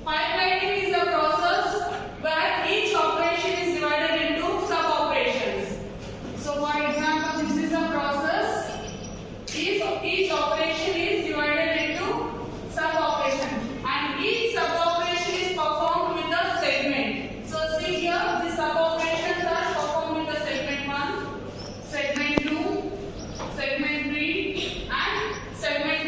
Pipelining is a process where each operation is divided into sub-operations. So for example, this is a process. Each operation is divided into sub-operation and each sub-operation is performed with a segment. So see here, the sub-operations are performed with the segment 1, segment 2, segment 3 and segment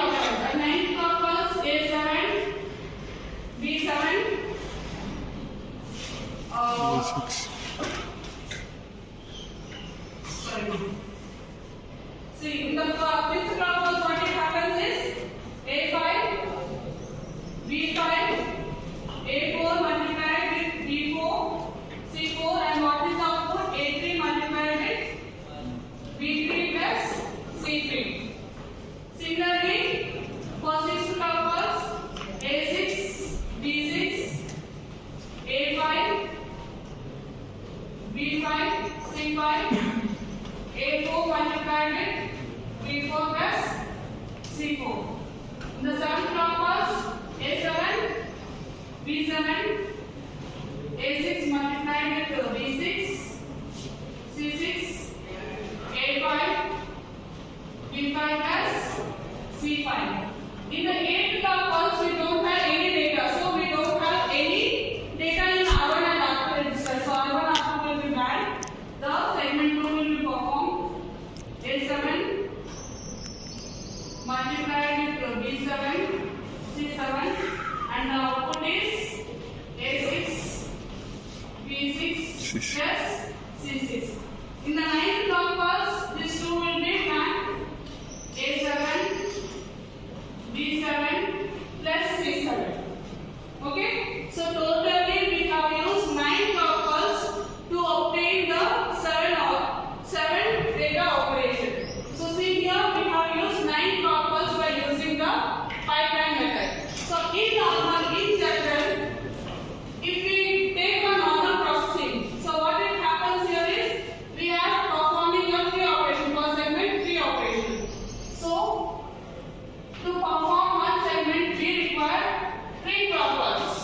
clockwise. A 9 clockwise A7, B7, B6. sorry. See, in the fifth clockwise, what it happens is A5, B5, A4 multiplied with B4, C4, and what is the output? A3 multiplied with B3 plus C3. Similarly, for sixth clockwise, A6, B6, A5, B5, C5, A4 multiplied with B4 plus C4. In the seventh clockwise, A7, B7, A6 multiplied with B6, C6, A5, B5 plus C5. In the eighth clockwise, we don't have any data, so we don't have any data in R1 and R2 register. So R1 R2 will be bad. The segment 2 will be performed. A7 multiplied with B7, C7, and the output is A6, B6 plus C6. In the ninth clockwise, this 2 will be blank. A7, B7 plus C7. Okay? So totally we have used 9 clockwise to obtain the 7 data operation. So see here we have used 9 clockwise by using the pipeline method. So in general, if we take a normal processing, so what it happens here is we are performing a 3 operation per segment, 3 operation. So to perform one segment we require 3 clockwise.